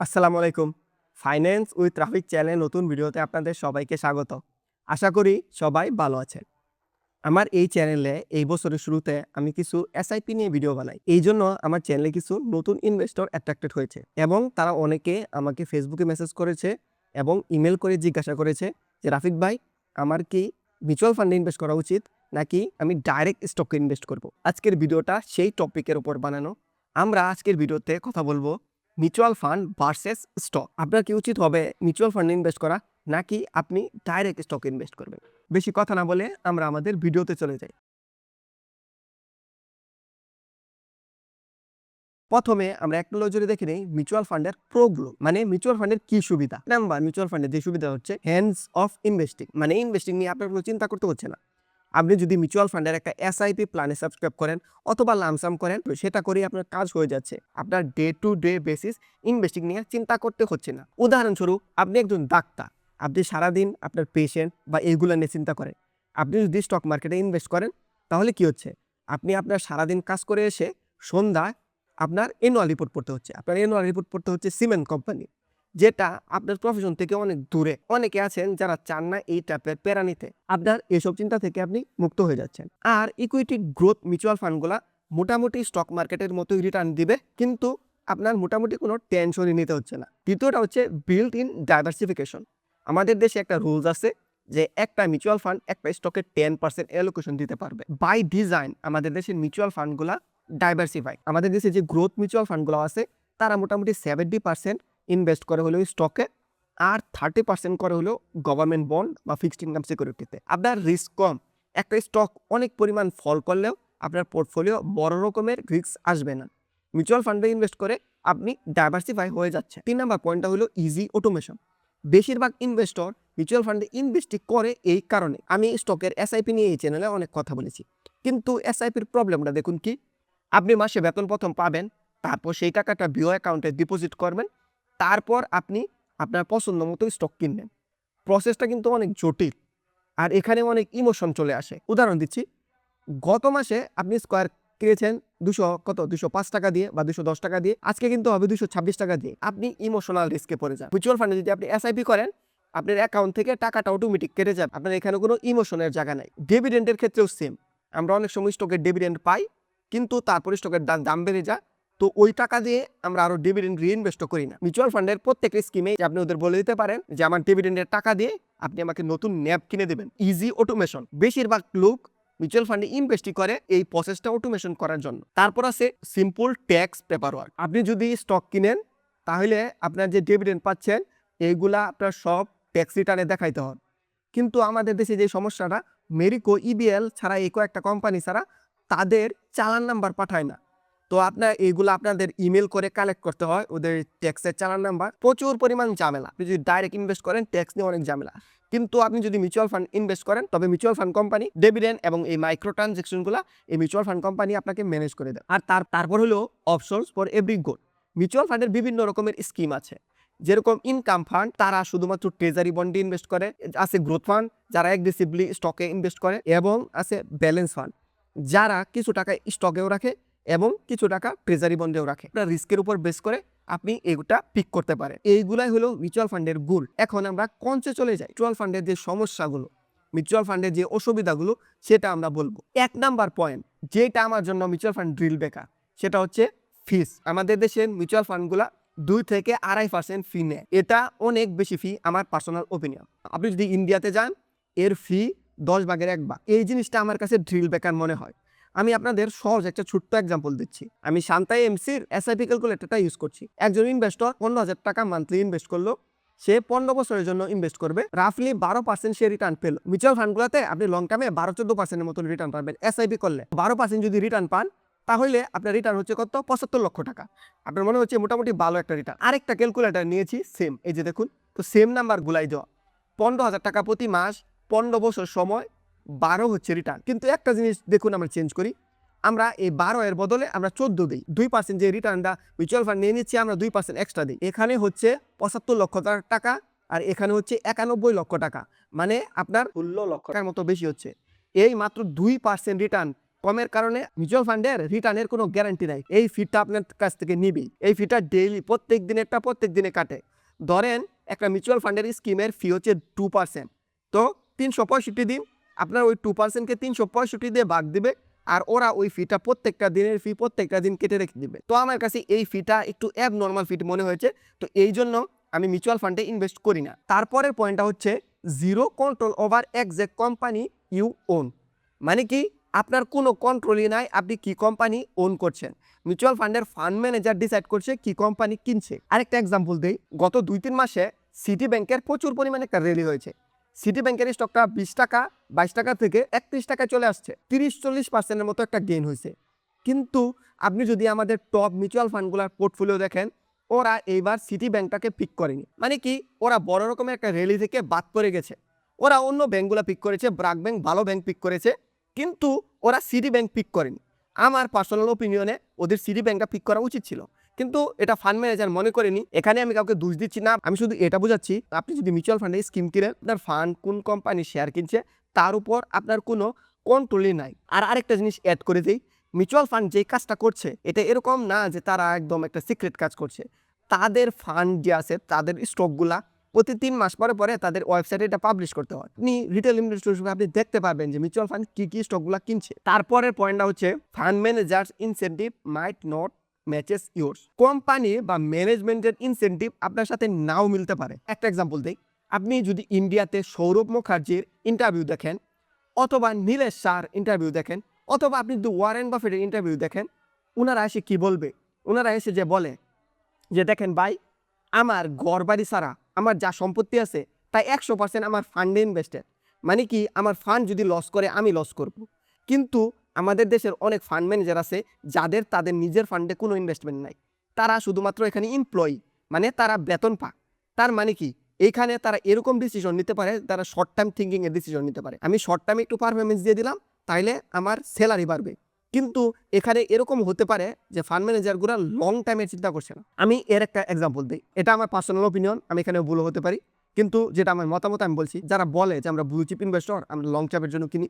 আসসালামু আলাইকুম। Finance with Rafiq চ্যানেলে নতুন ভিডিওতে আপনাদের সবাইকে স্বাগত। আশা করি সবাই ভালো আছেন। আমার এই চ্যানেলে এই বছরের শুরুতে আমি কিছু এসআইপি নিয়ে ভিডিও বানাই। এইজন্য আমার চ্যানেলে কিছু নতুন ইনভেস্টর অ্যাট্রাক্টেড হয়েছে এবং তারা অনেকে আমাকে ফেসবুকে মেসেজ করেছে এবং ইমেইল করে জিজ্ঞাসা করেছে যে, "রাফিক ভাই, আমার কি মিউচুয়াল ফান্ডে ইনভেস্ট করা উচিত নাকি আমি ডাইরেক্ট স্টকে ইনভেস্ট করব?" আজকের ভিডিওটা সেই টপিকের উপর বানানো। আমরা আজকের ভিডিওতে কথা বলবো মিউচুয়াল ফান্ড ভার্সেস স্টক। আপনার কি উচিত হবে মিউচুয়াল ফান্ডে ইনভেস্ট করা নাকি আপনি ডাইরেক্ট স্টকে ইনভেস্ট করবেন? বেশি কথা না বলে আমরা আমাদের ভিডিওতে চলে যাই। প্রথমে আমরা এক নজরে দেখে নেই মিউচুয়াল ফান্ডের প্রোগুলো, মানে মিউচুয়াল ফান্ডের কি সুবিধা। নাম্বার মিউচুয়াল ফান্ডের যে সুবিধা হচ্ছে হ্যান্ডস অফ ইনভেস্টিং, মানে ইনভেস্টিং নিয়ে আপনার কোনো চিন্তা করতে হচ্ছে না। আপনি যদি মিউচুয়াল ফান্ডের একটা এসআইপি প্ল্যানে সাবস্ক্রাইব করেন অথবা লামসাম করেন, সেটা করেই আপনার কাজ হয়ে যাচ্ছে। আপনার day to day basis investing নিয়ে চিন্তা করতে হচ্ছে না। উদাহরণস্বরূপ, আপনি একজন ডাক্তার, আপনি সারাদিন আপনার পেশেন্ট বা এইগুলো নিয়ে চিন্তা করেন। আপনি যদি স্টক মার্কেটে ইনভেস্ট করেন তাহলে কি হচ্ছে, আপনি আপনার সারাদিন কাজ করে এসে সন্ধ্যায় আপনার অ্যানুয়াল রিপোর্ট পড়তে হচ্ছে। আপনার অ্যানুয়াল রিপোর্ট পড়তে হচ্ছে সিমেন্ট কোম্পানি, যেটা আপনার প্রফেশন থেকে অনেক দূরে। অনেকে আছেন যারা চান না এই টাইপের প্যারা নিতে। আপনার এসব চিন্তা থেকে আপনি মুক্ত হয়ে যাচ্ছেন। আর ইকুইটি গ্রোথ মিউচুয়াল ফান্ডগুলা মোটামুটি স্টক মার্কেটের মতোই রিটার্ন দিবে, কিন্তু আপনার মোটামুটি কোনো টেনশনই নিতে হচ্ছে না। দ্বিতীয়টা হচ্ছে বিল্ট ইন ডাইভার্সিফিকেশন। আমাদের দেশে একটা রুলস আছে যে একটা মিউচুয়াল ফান্ড একটা স্টকে 10% অ্যালোকেশন দিতে পারবে। বাই ডিজাইন আমাদের দেশের মিউচুয়াল ফান্ডগুলা ডাইভার্সিফাই। আমাদের দেশে যে গ্রোথ মিউচুয়াল ফান্ডগুলো আছে তারা মোটামুটি 70% ইনভেস্ট করে হলো স্টকে, আর 30% করে হলো গভর্নমেন্ট বন্ড বা ফিক্সড ইনকাম সিকিউরিটিতে। আপনার রিস্ক কম। একটা স্টক অনেক পরিমাণ ফল করলেও আপনার পোর্টফোলিও বড় রকমের রিস্ক আসবে না। মিউচুয়াল ফান্ডে ইনভেস্ট করে আপনি ডাইভার্সিফাই হয়ে যাচ্ছে। 3 নাম্বার পয়েন্টটা হলো ইজি অটোমেশন। বেশিরভাগ ইনভেস্টর মিউচুয়াল ফান্ডে ইনভেস্ট করে এই কারণে। আমি স্টকের এসআইপি নিয়ে এই চ্যানেলে অনেক কথা বলেছি, কিন্তু এসআইপির প্রবলেমটা দেখুন কি। আপনি মাসে বেতন প্রথম পাবেন, তারপর সেই টাকাটা বিও অ্যাকাউন্টে ডিপোজিট করবেন, তারপর আপনি আপনার পছন্দ মতো স্টক কিনবেন। প্রসেসটা কিন্তু অনেক জটিল, আর এখানে অনেক ইমোশন চলে আসে। উদাহরণ দিচ্ছি, গত মাসে আপনি স্কয়ার কিনেছেন 205 টাকা দিয়ে বা 210 টাকা দিয়ে, আজকে কিন্তু হবে 226 টাকা দিয়ে। আপনি ইমোশনাল রিস্কে পড়ে যান। মিউচুয়াল ফান্ডে যদি আপনি এসআইপি করেন, আপনার অ্যাকাউন্ট থেকে টাকাটা অটোমেটিক কেটে যাবে, আপনার এখানে কোনো ইমোশনের জায়গা নাই। ডিভিডেন্ডের ক্ষেত্রেও সেম। আমরা অনেক সময় স্টকের ডিভিডেন্ড পাই, কিন্তু তারপরে স্টকের দাম বেড়ে যায়, তো ওই টাকা দিয়ে আমরা আরো ডিভিডেন্ড রিইনভেস্ট করি না। মিউচুয়াল ফান্ডের প্রত্যেকটা স্কিমে আপনি ওদের বলে দিতে পারেন যে আমার ডিভিডেন্ডের টাকা দিয়ে আপনি আমাকে নতুন ন্যাব কিনে দেবেন। Easy automation. বেশিরভাগ লোক মিউচুয়াল ফান্ডে ইনভেস্ট করে এই প্রসেসটা অটোমেশন করার জন্য। তারপর আছে সিম্পল ট্যাক্স পেপার ওয়ার্ক। আপনি যদি স্টক কিনেন তাহলে আপনার যে ডিভিডেন্ড পাচ্ছেন এইগুলা আপনার সব ট্যাক্স রিটার্নে দেখাইতে হবে। কিন্তু আমাদের দেশে যে সমস্যাটা, মেরিকো, ইবিএল ছাড়া এই কয়েকটা কোম্পানি ছাড়া তাদের চালান নাম্বার পাঠায় না। তো আপনার এইগুলো আপনাদের ইমেল করে কালেক্ট করতে হয়, ওদের ট্যাক্সের চালান নাম্বার। প্রচুর পরিমাণ ঝামেলা। আপনি যদি ডাইরেক্ট ইনভেস্ট করেন ট্যাক্স নিয়ে অনেক ঝামেলা, কিন্তু আপনি যদি মিউচুয়াল ফান্ড ইনভেস্ট করেন তবে মিউচুয়াল ফান্ড কোম্পানি ডিভিডেন্ড এবং এই মাইক্রো ট্রানজ্যাকশনগুলো এই মিউচুয়াল ফান্ড কোম্পানি আপনাকে ম্যানেজ করে দেয়। আর তারপর হলো options for every goal. Mutual ফান্ডের বিভিন্ন রকমের স্কিম আছে, যেরকম ইনকাম ফান্ড, তারা শুধুমাত্র ট্রেজারি বন্ডে ইনভেস্ট করে। আছে গ্রোথ ফান্ড, যারা অ্যাগ্রেসিভলি স্টকে ইনভেস্ট করে। এবং আছে ব্যালেন্স ফান্ড, যারা কিছু টাকা স্টকেও রাখে এবং কিছু টাকা ট্রেজারি বন্ডেও রাখে। রিস্কের উপর বেস করে আপনি এগুলা পিক করতে পারেন। এইগুলাই হলো মিউচুয়াল ফান্ডের গুল। এখন আমরা কনসে চলে যাই। মিউচুয়াল ফান্ডের যে সমস্যাগুলো, মিউচুয়াল ফান্ডের যে অসুবিধাগুলো, সেটা আমরা বলবো। 1 নাম্বার পয়েন্ট, যেটা আমার জন্য মিউচুয়াল ফান্ড ড্রিল বেকার, সেটা হচ্ছে ফিস। আমাদের দেশের মিউচুয়াল ফান্ডগুলা 2 থেকে 2.5% ফি নেয়। এটা অনেক বেশি ফি, আমার পার্সোনাল ওপিনিয়ন। আপনি যদি ইন্ডিয়াতে যান, এর ফি 10 ভাগের 1 ভাগ। এই জিনিসটা আমার কাছে ড্রিল বেকার মনে হয়। আমি আপনাদের সহজ একটা ছোট্ট এক্সাম্পল দিচ্ছি। আমি শান্তাই এমসির এসআইপি ক্যালকুলেটরটা ইউজ করছি। একজন ইনভেস্টর 15,000 টাকা মান্থলি ইনভেস্ট করলো, সে 15 বছরের জন্য ইনভেস্ট করবে, রাফলি 12% সে রিটার্ন পেল। মিউচুয়াল ফান্ডগুলোতে আপনি লং টার্মে 12-14% মতো রিটার্ন পাবেন। এসআইপি করলে 12% যদি রিটার্ন পান, তাহলে আপনার রিটার্ন হচ্ছে কত? 75 লক্ষ টাকা। আপনার মনে হচ্ছে মোটামুটি ভালো একটা রিটার্ন। আরেকটা ক্যালকুলেটর নিয়েছি সেম, এই যে দেখুন, তো সেম নাম্বার গুলাই দেওয়া। 15,000 টাকা প্রতি মাস, 15 বছর সময়, 12 হচ্ছে রিটার্ন। কিন্তু একটা জিনিস দেখুন, আমরা চেঞ্জ করি। আমরা এই 12 এর বদলে আমরা 14 দিই। 2% যে রিটার্নটা মিউচুয়াল ফান্ড নিয়ে নিচ্ছি, আমরা 2% এক্সট্রা দিই। এখানে হচ্ছে 75 লক্ষ টাকা, আর এখানে হচ্ছে 91 লক্ষ টাকা, মানে আপনার 16 লক্ষ টাকার মতো বেশি হচ্ছে। এই মাত্র 2% রিটার্ন কমের কারণে মিউচুয়াল ফান্ডের রিটার্নের কোনো গ্যারান্টি নাই। এই ফিটা আপনার কাছ থেকে নিবেই। এই ফিটা ডেইলি প্রত্যেক দিনে কাটে। ধরেন একটা মিউচুয়াল ফান্ডের স্কিমের ফি হচ্ছে 2%। তো 365 দিন আপনার ওই 2%কে 365 দিয়ে ভাগ দিবে, আর ওরা ওই ফিটা প্রত্যেকটা দিনের ফি প্রত্যেকটা দিন কেটে রেখে দিবে। তো আমার কাছে এই ফিটা একটু অ্যাবনর্মাল ফিট মনে হয়েছে, তো এই জন্য আমি মিউচুয়াল ফান্ডে ইনভেস্ট করি না। তারপরের পয়েন্টটা হচ্ছে zero control over exact company you own. মানে কি, আপনার কোনো কন্ট্রোলই নাই আপনি কি কোম্পানি ওন করছেন। মিউচুয়াল ফান্ডের ফান্ড ম্যানেজার ডিসাইড করছে কি কোম্পানি কিনছে। আরেকটা এক্সাম্পল দেই, গত 2-3 মাসে সিটি ব্যাংকের প্রচুর পরিমাণে একটা র্যালি হয়েছে। সিটি ব্যাংকের স্টকটা 20 টাকা 22 টাকা থেকে 31 টাকায় চলে আসছে, 30-40% মতো একটা গেইন হয়েছে। কিন্তু আপনি যদি আমাদের টপ মিউচুয়াল ফান্ডগুলোর পোর্টফোলিও দেখেন, ওরা এইবার সিটি ব্যাংকটাকে পিক করেনি। মানে কি, ওরা বড় রকমের একটা র্যালি থেকে বাদ পড়ে গেছে। ওরা অন্য ব্যাংকগুলো পিক করেছে, ব্র্যাক ব্যাংক ভালো ব্যাংক পিক করেছে, কিন্তু ওরা সিটি ব্যাংক পিক করেনি। আমার পার্সোনাল ওপিনিয়নে ওদের সিটি ব্যাংকটা পিক করা উচিত ছিল, কিন্তু এটা ফান্ড ম্যানেজার মনে করেনি। এখানে আমি কাউকে দোষ দিচ্ছি না, আমি শুধু এটা বোঝাচ্ছি আপনি যদি মিউচুয়াল ফান্ডে স্কিম কিনেন, আপনার ফান্ড কোন কোম্পানি শেয়ার কিনছে তার উপর আপনার কোনো কন্ট্রোলই নাই। আর আরেকটা জিনিস অ্যাড করে দিই, মিউচুয়াল ফান্ড যে কাজটা করছে এটা এরকম না যে তারা একদম একটা সিক্রেট কাজ করছে। তাদের ফান্ড যে আছে, তাদের স্টকগুলা প্রতি 3 মাস পরে পরে তাদের ওয়েবসাইটে এটা পাবলিশ করতে হয়। আপনি রিটেল ইনভেস্টর হিসেবে আপনি দেখতে পারবেন যে মিউচুয়াল ফান্ড কি স্টকগুলা কিনছে। তারপরের পয়েন্টটা হচ্ছে fund managers incentive might not matches yours. Company বা ম্যানেজমেন্টের ইনসেন্টিভ আপনার সাথে নাও মিলতে পারে। একটা এক্সাম্পল দিই, আপনি যদি ইন্ডিয়াতে সৌরভ মুখার্জির ইন্টারভিউ দেখেন, অথবা নীলেশ শাহর ইন্টারভিউ দেখেন, অথবা আপনি যদি ওয়ারেন বাফেটের ইন্টারভিউ দেখেন, ওনারা এসে কি বলবে? ওনারা এসে যে বলে যে দেখেন ভাই, আমার ঘর বাড়ি ছাড়া আমার যা সম্পত্তি আছে তাই 100% আমার ফান্ডে ইনভেস্টেড। মানে কি, আমার ফান্ড যদি লস করে আমি লস করব। কিন্তু আমাদের দেশের অনেক ফান্ড ম্যানেজার আছে যাদের তাদের নিজের ফান্ডে কোনো ইনভেস্টমেন্ট নাই, তারা শুধুমাত্র এখানে এমপ্লয়ি, মানে তারা বেতন পায়। তার মানে কি, এইখানে তারা এরকম ডিসিশন নিতে পারে, তারা শর্ট টাইম থিঙ্কিংয়ের ডিসিশন নিতে পারে। আমি শর্ট টাইমে একটু পারফরমেন্স দিয়ে দিলাম, তাইলে আমার স্যালারি বাড়বে। কিন্তু এখানে এরকম হতে পারে যে ফান্ড ম্যানেজারগুলো লং টাইমের চিন্তা করছে না। আমি এর একটা এক্সাম্পল দিই, এটা আমার পার্সোনাল ওপিনিয়ন, আমি এখানে ভুল হতে পারি, কিন্তু যেটা আমার মতামত আমি বলছি। যারা বলে যে আমরা ব্লু চিপ ইনভেস্টর, আমরা লং টাইমের জন্য কিনি,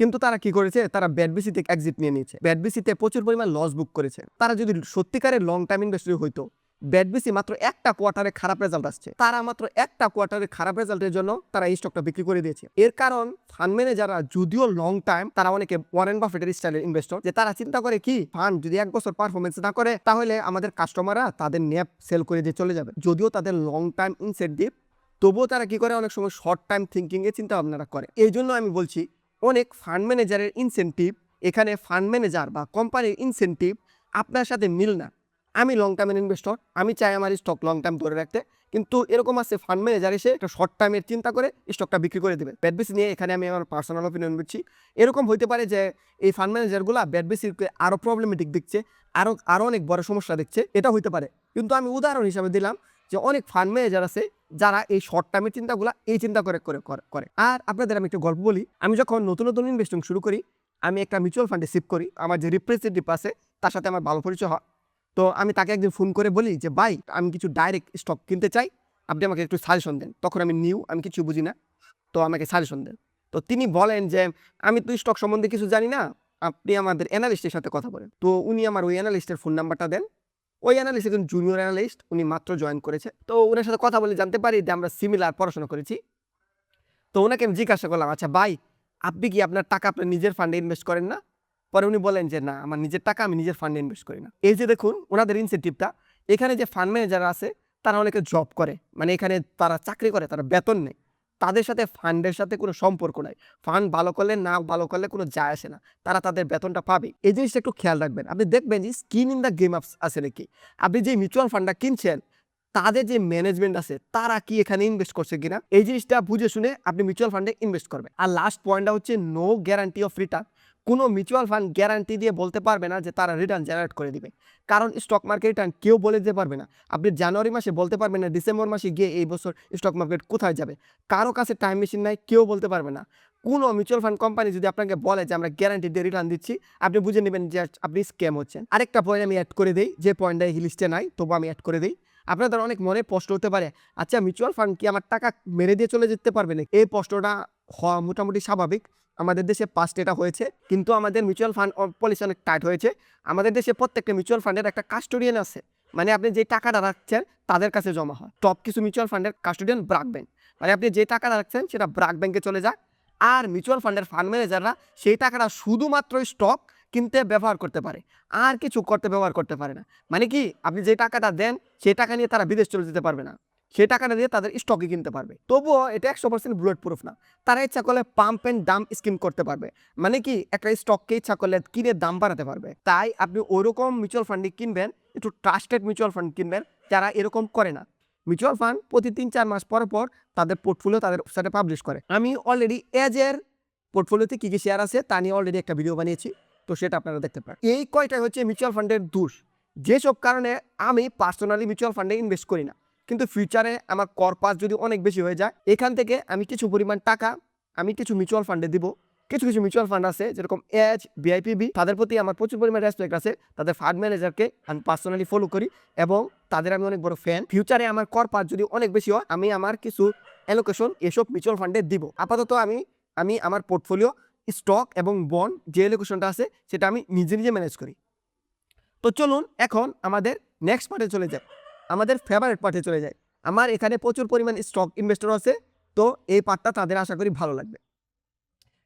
কিন্তু তারা কি করেছে, তারা ব্যাড বিসিতে এক্সিট নিয়ে নিয়েছে, ব্যাড বিসিতে প্রচুর পরিমাণ লস বুক করেছে। তারা যদি সত্যিকারের লং টাইম ইনভেস্টর হইতো, ব্যাড বিসি মাত্র একটা কোয়ার্টারে খারাপ রেজাল্ট আসছে, তারা মাত্র একটা কোয়ার্টারে খারাপ রেজাল্টের জন্য তারা এই স্টকটা বিক্রি করে দিয়েছে। এর কারণ ফান্ড ম্যানেজাররা যদিও লং টাইম, তারা অনেকে ওয়ারেন বাফেটের স্টাইলের ইনভেস্টর, যে তারা চিন্তা করে কি, ফান্ড যদি 1 বছর পারফরমেন্স না করে তাহলে আমাদের কাস্টমাররা তাদের ন্যাপ সেল করে দিয়ে চলে যাবে। যদিও তাদের লং টাইম ইনসেন্টিভ, তবুও তারা কি করে, অনেক সময় শর্ট টাইম থিঙ্কিং এ চিন্তা ভাবনাটা করে। এই জন্য আমি বলছি অনেক ফান্ড ম্যানেজারের ইনসেন্টিভ, এখানে ফান্ড ম্যানেজার বা কোম্পানির ইনসেন্টিভ আপনার সাথে মিল না। আমি লং টাইমের ইনভেস্টর, আমি চাই আমার স্টক লং টাইম ধরে রাখতে, কিন্তু এরকম আছে ফান্ড ম্যানেজার এসে একটা শর্ট টাইমের চিন্তা করে স্টকটা বিক্রি করে দেবে। ব্যাড বিসি নিয়ে এখানে আমি আমার পার্সোনাল ওপিনিয়ন দিচ্ছি। এরকম হইতে পারে যে এই ফান্ড ম্যানেজারগুলো ব্যাড বিসিকে আরও প্রবলেমেটিক দেখছে, আরও অনেক বড় সমস্যা দেখছে, এটা হইতে পারে। কিন্তু আমি উদাহরণ হিসাবে দিলাম যে অনেক ফান্ড ম্যানেজার আছে যারা এই শর্ট টাইমের চিন্তাগুলো এই চিন্তা করে। আর আপনাদের আমি একটা গল্প বলি, আমি যখন নতুন ইনভেস্টিং শুরু করি, আমি একটা মিউচুয়াল ফান্ডে শিফট করি। আমার যে রিপ্রেজেন্টেটিভ আছে তার সাথে আমার ভালো পরিচয় হয়। তো আমি তাকে একদিন ফোন করে বলি যে ভাই, আমি কিছু ডাইরেক্ট স্টক কিনতে চাই, আপনি আমাকে একটু সাজেশন দেন। তখন আমি আমি কিছু বুঝি না, তো আমাকে সাজেশন দেন। তো তিনি বলেন যে আমি তো স্টক সম্বন্ধে কিছু জানি না, আপনি আমাদের অ্যানালিস্টের সাথে কথা বলেন। তো উনি আমার ওই অ্যানালিস্টের ফোন নাম্বারটা দেন। ওই অ্যানালিস্ট একজন জুনিয়র অ্যানালিস্ট, উনি মাত্র জয়েন করেছে। তো ওনার সাথে কথা বলে জানতে পারি যে আমরা সিমিলার পড়াশোনা করেছি। তো ওনাকে আমি জিজ্ঞাসা করলাম, আচ্ছা ভাই, আপনি কি আপনার টাকা আপনার নিজের ফান্ডে ইনভেস্ট করেন না? পরে উনি বলেন যে না, আমার নিজের টাকা আমি নিজের ফান্ডে ইনভেস্ট করি না। এই যে দেখুন ওনাদের ইনসেন্টিভটা, এখানে যে ফান্ড ম্যানেজার আছে তারা অনেকে জব করে, মানে এখানে তারা চাকরি করে, তারা বেতন নেই, তাদের সাথে ফান্ডের সাথে কোনো সম্পর্ক নাই। ফান্ড ভালো করলে না ভালো করলে কোনো যায় আসে না, তারা তাদের বেতনটা পাবে। এই জিনিসটা একটু খেয়াল রাখবেন। আপনি দেখবেন যে স্কিন ইন দ্য গেম আছে নাকি, আপনি যে মিউচুয়াল ফান্ডটা কিনছেন তাদের যে ম্যানেজমেন্ট আছে তারা কি এখানে ইনভেস্ট করছে কিনা, এই জিনিসটা বুঝে শুনে আপনি মিউচুয়াল ফান্ডে ইনভেস্ট করবেন। আর লাস্ট পয়েন্টটা হচ্ছে নো গ্যারান্টি অফ রিটার্ন। কোনো মিউচুয়াল ফান্ড গ্যারান্টি দিয়ে বলতে পারবে না যে তারা রিটার্ন জেনারেট করে দিবে, কারণ স্টক মার্কেট রিটার্ন কেউ বলে দিতে পারবে না। আপনি জানুয়ারি মাসে বলতে পারবেন না ডিসেম্বর মাসে গিয়ে এই বছর স্টক মার্কেট কোথায় যাবে, কারো কাছে টাইম মেশিন নাই, কেউ বলতে পারবে না। কোনো মিউচুয়াল ফান্ড কোম্পানি যদি আপনাকে বলে যে আমরা গ্যারান্টি দিয়ে রিটার্ন দিচ্ছি, আপনি বুঝে নেবেন যে আপনি স্ক্যাম হচ্ছেন। আরেকটা পয়েন্ট আমি অ্যাড করে দিই, যে পয়েন্টটা এই লিস্টে নাই তবু আমি অ্যাড করে দিই। আপনাদের অনেক মনে প্রশ্ন হতে পারে, আচ্ছা মিউচুয়াল ফান্ড কি আমার টাকা মেরে দিয়ে চলে যেতে পারবে না? এই প্রশ্নটা হওয়া মোটামুটি স্বাভাবিক। আমাদের দেশে পাস্ট এটা হয়েছে, কিন্তু আমাদের মিউচুয়াল ফান্ড পলিসি অনেক টাইট হয়েছে। আমাদের দেশে প্রত্যেকটা মিউচুয়াল ফান্ডের একটা কাস্টোডিয়ান আছে, মানে আপনি যে টাকাটা রাখছেন তাদের কাছে জমা হয়। টপ কিছু মিউচুয়াল ফান্ডের কাস্টোডিয়ান ব্র্যাক ব্যাংক, মানে আপনি যে টাকাটা রাখছেন সেটা ব্র্যাক ব্যাংকে চলে যায়। আর মিউচুয়াল ফান্ডের ফান্ড ম্যানেজাররা সেই টাকাটা শুধুমাত্র স্টক কিনতে ব্যবহার করতে পারে, আর কিছু করতে ব্যবহার করতে পারে না। মানে কি, আপনি যে টাকাটা দেন সেই টাকা নিয়ে তারা বিদেশ চলে যেতে পারবে না, সেই টাকাটা দিয়ে তাদের স্টকে কিনতে পারবে। তবুও এটা 100% বুলেট প্রুফ না। তারা ইচ্ছা করলে পাম্প অ্যান্ড ডাম্প স্কিম করতে পারবে, মানে কি একটা স্টককে ইচ্ছা করলে কিনে দাম বাড়াতে পারবে। তাই আপনি ওইরকম মিউচুয়াল ফান্ডে কিনবেন, একটু ট্রাস্টেড মিউচুয়াল ফান্ড কিনবেন যারা এরকম করে না। মিউচুয়াল ফান্ড প্রতি 3-4 মাস পর পর তাদের পোর্টফোলিও তাদের ওয়েবসাইটে পাবলিশ করে। আমি অলরেডি এজের পোর্টফোলিওতে কী কী শেয়ার আছে তা নিয়ে অলরেডি একটা ভিডিও বানিয়েছি, তো সেটা আপনারা দেখতে পারেন। এই কয়টাই হচ্ছে মিউচুয়াল ফান্ডের দোষ, যেসব কারণে আমি পার্সোনালি মিউচুয়াল ফান্ডে ইনভেস্ট করি না। কিন্তু ফিউচারে আমার কর্পাস যদি অনেক বেশি হয়ে যায়, এখান থেকে আমি কিছু পরিমাণ টাকা আমি কিছু মিউচুয়াল ফান্ডে দিব। কিছু কিছু মিউচুয়াল ফান্ড আছে যেরকম এজ, ভিআইপিবি, তাদের প্রতি আমার প্রচুর পরিমাণ রেসপেক্ট আছে। তাদের ফান্ড ম্যানেজারকে আমি পার্সোনালি ফলো করি এবং তাদের আমি অনেক বড় ফ্যান। ফিউচারে আমার কর্পাস যদি অনেক বেশি হয়, আমি আমার কিছু অ্যালোকেশন এসব মিউচুয়াল ফান্ডে দিব। আপাতত আমি আমার পোর্টফোলিও স্টক এবং বন্ড যে অ্যালোকেশনটা আছে সেটা আমি নিজে নিজে ম্যানেজ করি। তো চলুন এখন আমাদের নেক্সট পার্টে চলে যাই, আমাদের ফেভারিট পার্টে চলে যায়। আমার এখানে প্রচুর পরিমাণ স্টক ইনভেস্টর আছে, তো এই পার্টটা তাদের আশা করি ভালো লাগবে।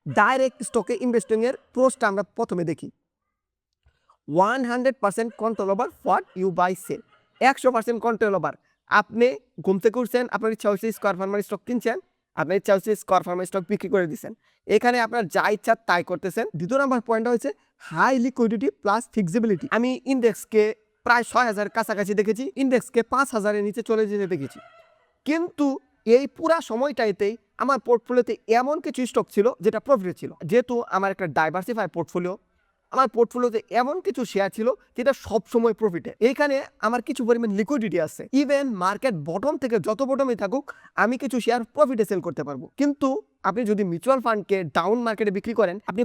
ডাইরেক্ট স্টকে ইনভেস্টিংয়ের প্রোসটা আমরা প্রথমে দেখি। 100% control over what you buy sell. 100% control over. আপনি ঘুম থেকে উঠছেন, আপনার ইচ্ছা হচ্ছে স্কয়ার ফার্মার স্টক কিনছেন, আপনার ইচ্ছা হচ্ছে স্কয়ার ফার্মার স্টক বিক্রি করে দিচ্ছেন। এখানে আপনার যা ইচ্ছা তাই করতেছেন। দ্বিতীয় নাম্বার পয়েন্টটা হচ্ছে হাই লিকুইডিটি প্লাস ফিক্সিবিলিটি। আমি ইন্ডেক্সকে প্রায় 6,000 কাছাকাছি দেখেছি, ইন্ডেক্সকে 5,000-এর নিচে চলে যেতে দেখেছি। কিন্তু এই পুরা সময়টাইতেই আমার পোর্টফোলিওতে এমন কিছু স্টক ছিল যেটা প্রফিটে ছিল। যেহেতু আমার একটা ডাইভার্সিফাই পোর্টফোলিও, আমার পোর্টফোলিওতে এমন কিছু শেয়ার ছিল যেটা সবসময় প্রফিটে। এইখানে আমার কিছু পরিমাণ লিকুইডিটি আছে। ইভেন মার্কেট বটম থেকে যত বটমই থাকুক, আমি কিছু শেয়ার প্রফিটে সেল করতে পারবো। কিন্তু আপনি যদি মিউচুয়াল ফান্ডকে ডাউন মার্কেটে বিক্রি করেন, আপনি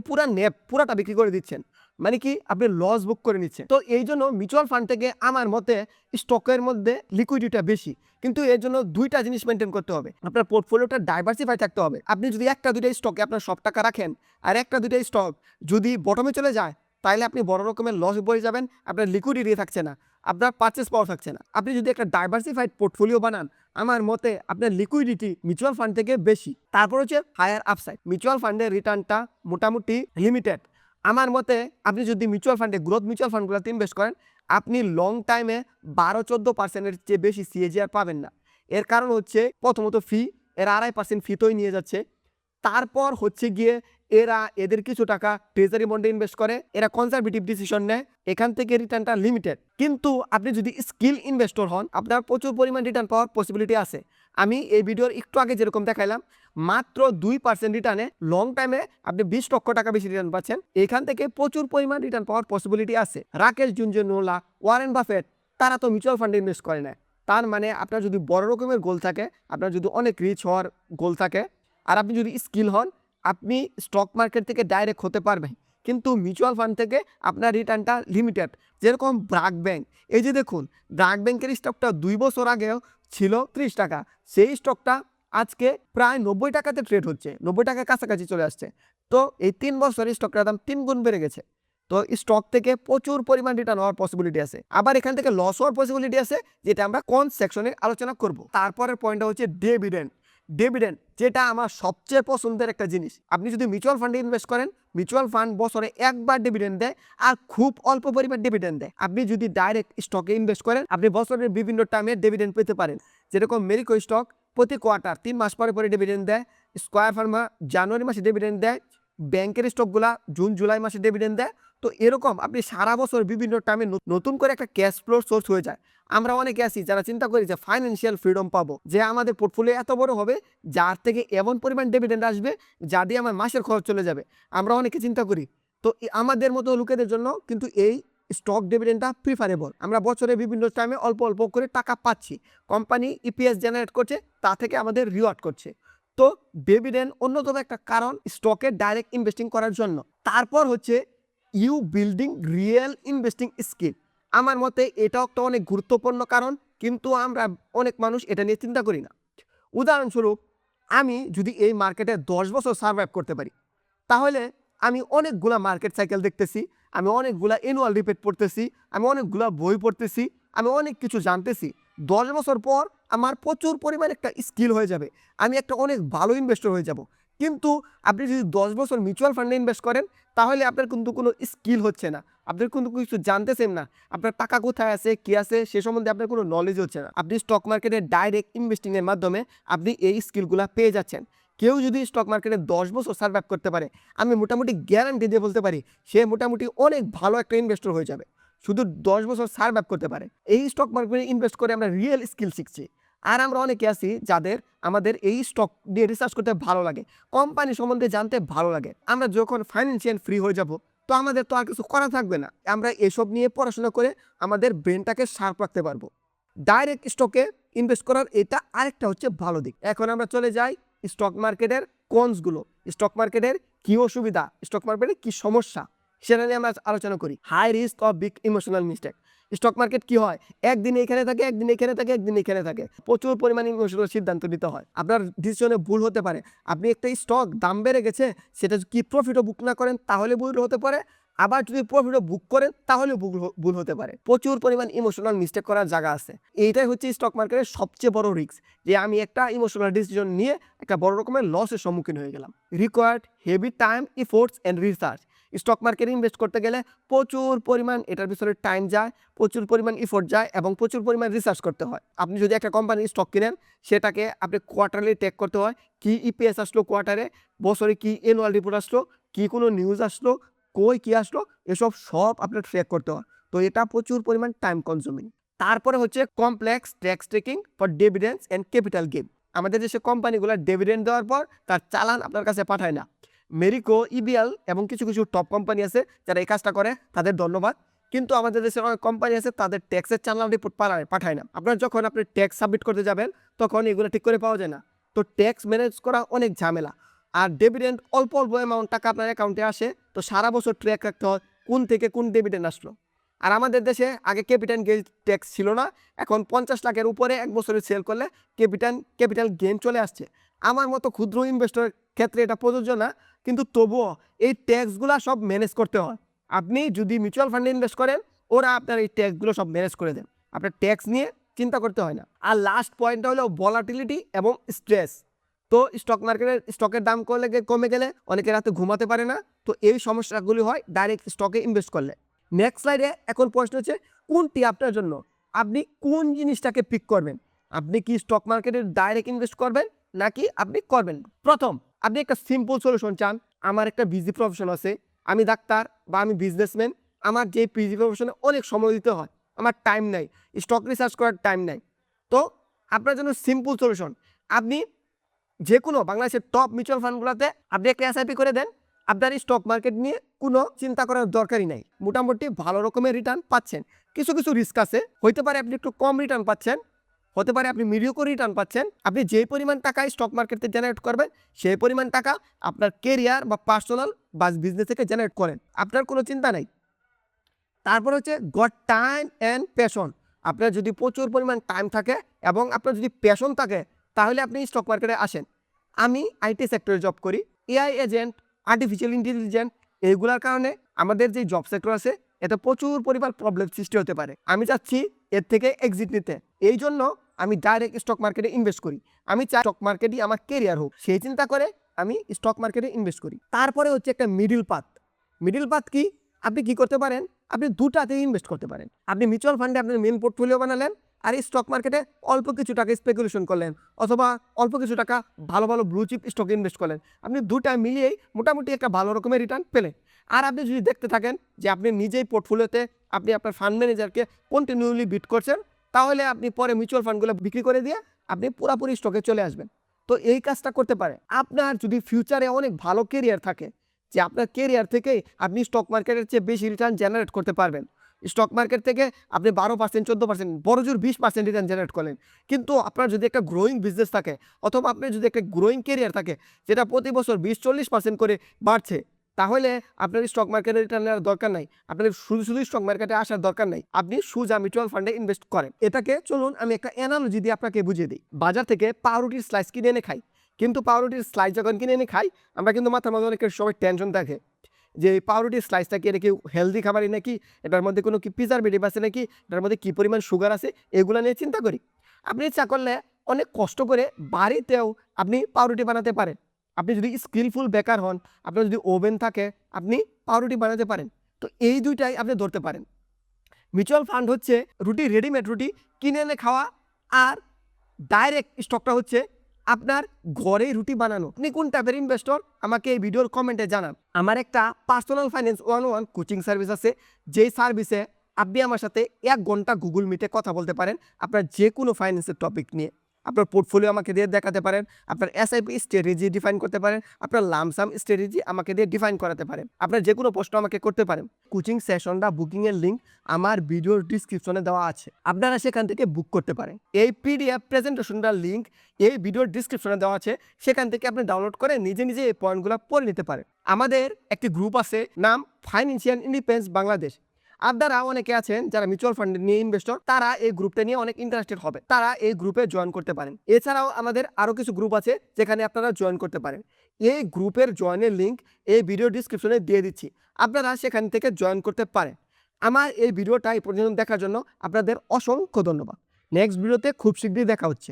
পুরাটা বিক্রি করে দিচ্ছেন, মানে কি আপনি লস বুক করে নিচ্ছেন। তো এই জন্য মিউচুয়াল ফান্ড থেকে আমার মতে স্টকের মধ্যে লিকুইডিটিটা বেশি, কিন্তু এর জন্য দুইটা জিনিস মেনটেন করতে হবে। আপনার পোর্টফোলিওটা ডাইভার্সিফাই থাকতে হবে। আপনি যদি একটা দুইটা স্টকে আপনার সব টাকা রাখেন আর একটা দুইটা স্টক যদি বটমে চলে যায়, তাহলে আপনি বড় রকমের লস বয়ে যাবেন, আপনার লিকুইডিটি থাকছে না, আপনার পারচেস পাওয়ার থাকছে না। আপনি যদি একটা ডাইভার্সিফাইড পোর্টফোলিও বানান, আমার মতে আপনার লিকুইডিটি মিউচুয়াল ফান্ড থেকে বেশি। তারপর হচ্ছে হায়ার আপসাইড। মিউচুয়াল ফান্ডের রিটার্নটা মোটামুটি লিমিটেড। আমার মতে আপনি যদি মিউচুয়াল ফান্ডে গ্রোথ মিউচুয়াল ফান্ডগুলোতে ইনভেস্ট করেন, আপনি লং টাইমে 12-14%-এর চেয়ে বেশি সিএজিআর পাবেন না। এর কারণ হচ্ছে প্রথমত ফি, এরা 2.5% ফি তোই নিয়ে যাচ্ছে। তারপর হচ্ছে গিয়ে এদের কিছু টাকা ট্রেজারি বন্ডে ইনভেস্ট করে, এরা কনজারভেটিভ ডিসিশন নেয়, এখান থেকে রিটার্নটা লিমিটেড। কিন্তু আপনি যদি স্কিল ইনভেস্টর হন, আপনার প্রচুর পরিমাণ রিটার্ন পাওয়ার পসিবিলিটি আছে। আমি এই ভিডিওর একটু আগে যেরকম দেখাইলাম, মাত্র 2% রিটার্নে লং টাইমে আপনি 20 লক্ষ টাকা বেশি রিটার্ন পাচ্ছেন। এখান থেকে প্রচুর পরিমাণ রিটার্ন পাওয়ার পসিবিলিটি আছে। রাকেশ ঝুনঝুনওয়ালা, ওয়ারেন বাফেট, তারা তো মিউচুয়াল ফান্ডে ইনভেস্ট করে না। তার মানে আপনার যদি বড় রকমের গোল থাকে, আপনার যদি অনেক রিচ হওয়ার গোল থাকে, আর আপনি যদি স্কিল হন, আপনি স্টক মার্কেট থেকে ডাইরেক্ট হতে পারবেন। কিন্তু মিউচুয়াল ফান্ড থেকে আপনার রিটার্নটা লিমিটেড। যেরকম ব্র্যাক ব্যাংক, এই যে দেখুন, ব্র্যাক ব্যাংকের স্টকটা 2 বছর আগেও ছিল 30 টাকা, সেই স্টকটা আজকে প্রায় 90 টাকাতে ট্রেড হচ্ছে, 90 টাকার কাছাকাছি চলে আসছে। তো এই 3 বছরে স্টকটার দাম 3 গুণ বেড়ে গেছে। তো স্টক থেকে প্রচুর পরিমাণ রিটার্ন হওয়ার পসিবিলিটি আছে, আবার এখান থেকে লস হওয়ার পসিবিলিটি আছে, যেটা আমরা কোন সেকশনে আলোচনা করব। তারপরের পয়েন্টটা হচ্ছে ডিভিডেন্ড, যেটা আমার সবচেয়ে পছন্দের একটা জিনিস। আপনি যদি মিউচুয়াল ফান্ডে ইনভেস্ট করেন, মিউচুয়াল ফান্ড বছরে একবার ডিভিডেন্ড দেয়, আর খুব অল্প পরিমাণ ডিভিডেন্ড দেয়। আপনি যদি ডাইরেক্ট স্টকে ইনভেস্ট করেন, আপনি বছরের বিভিন্ন টাইমে ডিভিডেন্ড পেতে পারেন। যেরকম মেরিকো স্টক প্রতি কোয়ার্টার 3 মাস পরে পরে ডিভিডেন্ড দেয়, স্কয়ার ফার্মা জানুয়ারি মাসে ডিভিডেন্ড দেয়, ব্যাংকের স্টকগুলা জুন জুলাই মাসে ডিভিডেন্ড দেয়। তো এরকম আপনি সারা বছর বিভিন্ন টাইমে নতুন করে একটা ক্যাশ ফ্লোর সোর্স হয়ে যায়। আমরা অনেকে আছি যারা চিন্তা করি যে ফাইন্যান্সিয়াল ফ্রিডম পাবো, যে আমাদের পোর্টফোলিও এত বড় হবে যার থেকে এমন পরিমাণ ডিভিডেন্ড আসবে যা দিয়ে আমার মাসের খরচ চলে যাবে। আমরা অনেকে চিন্তা করি। তো আমাদের মতো লোকেদের জন্য কিন্তু এই স্টক ডিভিডেন্ডটা প্রিফারেবল। আমরা বছরে বিভিন্ন টাইমে অল্প অল্প করে টাকা পাচ্ছি, কোম্পানি ইপিএস জেনারেট করছে, তা থেকে আমাদের রিওয়ার্ড করছে। তো ডিভিডেন্ড অন্যতম একটা কারণ স্টকে ডাইরেক্ট ইনভেস্টিং করার জন্য। তারপর হচ্ছে you building real investing skill. আমার মতে এটাও একটা অনেক গুরুত্বপূর্ণ কারণ, কিন্তু আমরা অনেক মানুষ এটা নিয়ে চিন্তা করি না। উদাহরণস্বরূপ, আমি যদি এই মার্কেটে 10 বছর সার্ভাইভ করতে পারি, তাহলে আমি অনেকগুলা মার্কেট সাইকেল দেখতেছি, আমি অনেকগুলা অ্যানুয়াল রিপোর্ট পড়তেছি, আমি অনেকগুলা বই পড়তেছি, আমি অনেক কিছু জানতেছি। 10 বছর পর আমার প্রচুর পরিমাণে একটা স্কিল হয়ে যাবে, আমি একটা অনেক ভালো ইনভেস্টর হয়ে যাব। কিন্তু আপনি যদি 10 বছর মিউচুয়াল ফান্ডে ইনভেস্ট করেন তাহলে আপনার কিন্তু কোনো স্কিল হচ্ছে না, আপনি কিন্তু কিছু জানতেছেন না, আপনার টাকা কোথায় আছে কি আছে সে সম্বন্ধে আপনার কোনো নলেজ হচ্ছে না। আপনি স্টক মার্কেটে ডাইরেক্ট ইনভেস্টিংয়ের মাধ্যমে আপনি এই স্কিলগুলো পেয়ে যাচ্ছেন। কেউ যদি স্টক মার্কেটে 10 বছর সার্ভাইভ করতে পারে, আমি মোটামুটি গ্যারান্টি দিয়ে বলতে পারি সে মোটামুটি অনেক ভালো একটা ইনভেস্টর হয়ে যাবে, শুধু 10 বছর সার্ভাইভ করতে পারে। এই স্টক মার্কেটে ইনভেস্ট করে আমরা রিয়েল স্কিল শিখছি। আর আমরা অনেকে আছি যাদের আমাদের এই স্টক নিয়ে রিসার্চ করতে ভালো লাগে, কোম্পানি সম্বন্ধে জানতে ভালো লাগে। আমরা যখন ফাইন্যান্সিয়াল ফ্রি হয়ে যাব তো আমাদের তো আর কিছু করা থাকবে না, আমরা এসব নিয়ে পড়াশোনা করে আমাদের ব্রেনটাকে শার্প রাখতে পারবো। ডাইরেক্ট স্টকে ইনভেস্ট করার এটা আরেকটা হচ্ছে ভালো দিক। এখন আমরা চলে যাই স্টক মার্কেটের কনসগুলো, স্টক মার্কেটের কী অসুবিধা, স্টক মার্কেটের কী সমস্যা সেটা নিয়ে আমরা আলোচনা করি। High risk of big emotional mistake. Stock market কি হয়, একদিন এখানে থাকে, একদিন এখানে থাকে, একদিন এখানে থাকে, প্রচুর পরিমাণে ইমোশনাল সিদ্ধান্ত নিতে হয়, আপনার ডিসিশনে ভুল হতে পারে। আপনি একটা স্টক দাম বেড়ে গেছে সেটা কি প্রফিটও বুক না করেন তাহলে ভুল হতে পারে, আবার যদি প্রফিটও বুক করেন তাহলে ভুল হতে পারে। প্রচুর পরিমাণ ইমোশনাল মিস্টেক করার জায়গা আছে। এইটাই হচ্ছে স্টক মার্কেটের সবচেয়ে বড় রিস্ক, যে আমি একটা ইমোশনাল ডিসিশন নিয়ে একটা বড় রকমের লসের সম্মুখীন হয়ে গেলাম। Required heavy time, efforts and research. Stock মার্কেটে ইনভেস্ট করতে গেলে প্রচুর পরিমাণ এটার পিছনে টাইম যায়, প্রচুর পরিমাণ এফোর্ট যায় এবং প্রচুর পরিমাণ রিসার্চ করতে হয়। আপনি যদি একটা কোম্পানির স্টক কিনেন সেটাকে আপনি কোয়ার্টারলি ট্র্যাক করতে হয়, কি ইপিএস আসলো কোয়ার্টারে, বছরে কি অ্যানুয়াল রিপোর্ট আসলো, কি কোনো নিউজ আসলো, কই কি আসলো, এসব সব আপনার ট্র্যাক করতে হয়। তো এটা প্রচুর পরিমাণ টাইম কনজিউমিং। তারপরে হচ্ছে complex tax trekking for ডিভিডেন্ডস and capital gain. আমাদের দেশে কোম্পানিগুলো ডিভিডেন্ড দেওয়ার পর তার চালান আপনার কাছে পাঠায় না। মেরিকো, ইবিএল এবং কিছু কিছু টপ কোম্পানি আছে যারা এই কাজটা করে, তাদের ধন্যবাদ। কিন্তু আমাদের দেশের অনেক কোম্পানি আছে তাদের ট্যাক্সের চালান রিপোর্ট পাঠায় না। আপনার যখন আপনি ট্যাক্স সাবমিট করতে যাবেন তখন এগুলো ঠিক করে পাওয়া যায় না। তো ট্যাক্স ম্যানেজ করা অনেক ঝামেলা। আর ডিভিডেন্ড অল্প অল্প অ্যামাউন্ট টাকা আপনার অ্যাকাউন্টে আসে, তো সারা বছর ট্র্যাক রাখতে হয় কোন থেকে কোন ডিভিডেন্ড আসলো। আর আমাদের দেশে আগে ক্যাপিটাল গেইন ট্যাক্স ছিল না, এখন 50 লাখের উপরে এক বছরে সেল করলে ক্যাপিটাল গেইন চলে আসছে। আমার মতো ক্ষুদ্র ইনভেস্টরের ক্ষেত্রে এটা প্রযোজ্য না, কিন্তু তবুও এই ট্যাক্সগুলো সব ম্যানেজ করতে হয়। আপনি যদি মিউচুয়াল ফান্ডে ইনভেস্ট করেন ওরা আপনার এই ট্যাক্সগুলো সব ম্যানেজ করে দেন, আপনার ট্যাক্স নিয়ে চিন্তা করতে হয় না। আর লাস্ট পয়েন্টটা হলো ভলাটিলিটি এবং স্ট্রেস। তো স্টকের দাম কমে গেলে অনেকে রাতে ঘুমাতে পারে না, তো এই সমস্যাগুলি হয় ডাইরেক্ট স্টকে ইনভেস্ট করলে। নেক্সট স্লাইডে এখন প্রশ্ন হচ্ছে কোনটি আপনার জন্য, আপনি কোন জিনিসটাকে পিক করবেন? আপনি কি স্টক মার্কেটে ডাইরেক্ট ইনভেস্ট করবেন নাকি আপনি করবেন? প্রথম, আপনি একটা সিম্পল সলিউশন চান। আমার একটা বিজি প্রফেশন আছে, আমি ডাক্তার বা আমি বিজনেসম্যান, আমার যে বিজি প্রফেশনে অনেক সময় দিতে হয়, আমার টাইম নাই, স্টক রিসার্চ করার টাইম নাই। তো আপনার জন্য সিম্পল সলিউশন, আপনি যে কোনো বাংলাদেশের টপ মিউচুয়াল ফান্ডগুলোতে আপনি একটা এসআইপি করে দেন, আপনার স্টক মার্কেট নিয়ে কোনো চিন্তা করার দরকারই নাই, মোটামুটি ভালো রকমের রিটার্ন পাচ্ছেন। কিছু কিছু রিস্ক আছে, হইতে পারে আপনি একটু কম রিটার্ন পাচ্ছেন, হতে পারে আপনি মিডিওকর রিটার্ন পাচ্ছেন। আপনি যে পরিমাণ টাকা স্টক মার্কেটে জেনারেট করবেন সেই পরিমাণ টাকা আপনার কেরিয়ার বা পার্সোনাল বা বিজনেস থেকে জেনারেট করেন, আপনার কোনো চিন্তা নেই। তারপর হচ্ছে গট টাইম অ্যান্ড প্যাশন। আপনার যদি প্রচুর পরিমাণ টাইম থাকে এবং আপনার যদি প্যাশন থাকে তাহলে আপনি স্টক মার্কেটে আসেন। আমি আইটি সেক্টরে জব করি, এআই এজেন্ট, আর্টিফিশিয়াল ইন্টেলিজেন্স, এইগুলোর কারণে আমাদের যে জব সেক্টর আছে এতে প্রচুর পরিমাণ প্রবলেম সৃষ্টি হতে পারে। আমি চাচ্ছি এর থেকে এক্সিট নিতে, এই জন্য আমি ডাইরেক্ট স্টক মার্কেটে ইনভেস্ট করি। আমি চাই স্টক মার্কেটই আমার কেরিয়ার হোক, সেই চিন্তা করে আমি স্টক মার্কেটে ইনভেস্ট করি। তারপরে হচ্ছে একটা মিডিল পাথ কি, আপনি কি করতে পারেন, আপনি দুটাতে ইনভেস্ট করতে পারেন। আপনি মিউচুয়াল ফান্ডে আপনার মেন পোর্টফোলিও বানালেন আর এই স্টক মার্কেটে অল্প কিছু টাকা স্পেকুলেশন করলেন, অথবা অল্প কিছু টাকা ভালো ভালো ব্লু চিপ স্টকে ইনভেস্ট করলেন। আপনি দুটা মিলিয়েই মোটামুটি একটা ভালো রকমের রিটার্ন পেলেন। আর আপনি যদি দেখতে থাকেন যে আপনি নিজেই পোর্টফোলিওতে আপনি আপনার ফান্ড ম্যানেজারকে কন্টিনিউলি বিট করছেন, তাহলে আপনি পরে মিউচুয়াল ফান্ডগুলো বিক্রি করে দিয়ে আপনি পুরোপুরি স্টকে চলে আসবেন। তো এই কাজটা করতে পারে। আপনার যদি ফিউচারে অনেক ভালো কেরিয়ার থাকে, যে আপনার কেরিয়ার থেকেই আপনি স্টক মার্কেটের চেয়ে বেশি রিটার্ন জেনারেট করতে পারবেন, স্টক মার্কেট থেকে আপনি 12%, 14%, বড় জোর 20% রিটার্ন জেনারেট করেন, কিন্তু আপনার যদি একটা গ্রোয়িং বিজনেস থাকে অথবা আপনার যদি একটা গ্রোয়িং কেরিয়ার থাকে যেটা প্রতি বছর 20-40% করে বাড়ছে, তাহলে আপনার স্টক মার্কেটে রিটার্ন নেওয়ার দরকার নাই, আপনার শুধু স্টক মার্কেটে আসার দরকার নাই, আপনি সোজা মিউচুয়াল ফান্ডে ইনভেস্ট করেন। এটাকে চলুন আমি একটা অ্যানালজি দিয়ে আপনাকে বুঝিয়ে দিই। বাজার থেকে পাউরুটির স্লাইস কিনে এনে খাই, কিন্তু পাউরুটির স্লাইস যখন কিনে এনে খাই আমরা কিন্তু মাথার মধ্যে অনেকের সবাই টেনশন থাকে যে এই পাউরুটির স্লাইসটা কি এটা কি হেলদি খাবারই নাকি, এটার মধ্যে কোনো কি প্রিজারভেটিভ আছে নাকি, এটার মধ্যে কী পরিমাণ সুগার আছে, এগুলো নিয়ে চিন্তা করি। আপনি ইচ্ছা করলে অনেক কষ্ট করে বাড়িতেও আপনি পাউরুটি বানাতে পারেন। আপনি যদি স্কিলফুল বেকার হন, আপনার যদি ওভেন থাকে, আপনি পাউরুটি বানাতে পারেন। তো এই দুইটাই আপনি ধরতে পারেন। মিউচুয়াল ফান্ড হচ্ছে রুটি, রেডিমেড রুটি কিনে এনে খাওয়া, আর ডাইরেক্ট স্টকটা হচ্ছে আপনার ঘরে রুটি বানানো। আপনি কোন টাইপের ইনভেস্টর আমাকে এই ভিডিওর কমেন্টে জানান। আমার একটা পার্সোনাল ফাইন্যান্স 101 কোচিং সার্ভিস আছে, যেই সার্ভিসে আপনি আমার সাথে 1 ঘন্টা গুগল মিটে কথা বলতে পারেন আপনার যে কোনো ফাইন্যান্সের টপিক নিয়ে। আপনার পোর্টফোলিও আমাকে দিয়ে দেখাতে পারেন, আপনার এসআইপি স্ট্র্যাটেজি ডিফাইন করতে পারেন, আপনার লামসাম স্ট্র্যাটেজি আমাকে দিয়ে ডিফাইন করাতে পারেন, আপনার যে কোনো প্রশ্ন আমাকে করতে পারেন। কোচিং সেশনটা বুকিংয়ের লিঙ্ক আমার ভিডিওর ডিসক্রিপশনে দেওয়া আছে, আপনারা সেখান থেকে বুক করতে পারেন। এই পিডিএফ প্রেজেন্টেশনটার লিঙ্ক এই ভিডিওর ডিসক্রিপশনে দেওয়া আছে, সেখান থেকে আপনি ডাউনলোড করে নিজে নিজে এই পয়েন্টগুলো পড়ে নিতে পারেন। আমাদের একটি গ্রুপ আছে, নাম ফাইন্যান্সিয়াল ইন্ডিপেন্ডেন্স বাংলাদেশ। আপনারা অনেকে আছেন যারা মিউচুয়াল ফান্ড নিয়ে ইনভেস্টর, তারা এই গ্রুপটা নিয়ে অনেক ইন্টারেস্টেড হবে, তারা এই গ্রুপে জয়েন করতে পারেন। এছাড়াও আমাদের আরও কিছু গ্রুপ আছে যেখানে আপনারা জয়েন করতে পারেন। এই গ্রুপের জয়েনের লিঙ্ক এই ভিডিও ডিসক্রিপশনে দিয়ে দিচ্ছি, আপনারা সেখান থেকে জয়েন করতে পারেন। আমার এই ভিডিওটা এই পর্যন্ত দেখার জন্য আপনাদের অসংখ্য ধন্যবাদ। নেক্সট ভিডিওতে খুব শীঘ্রই দেখা হচ্ছে।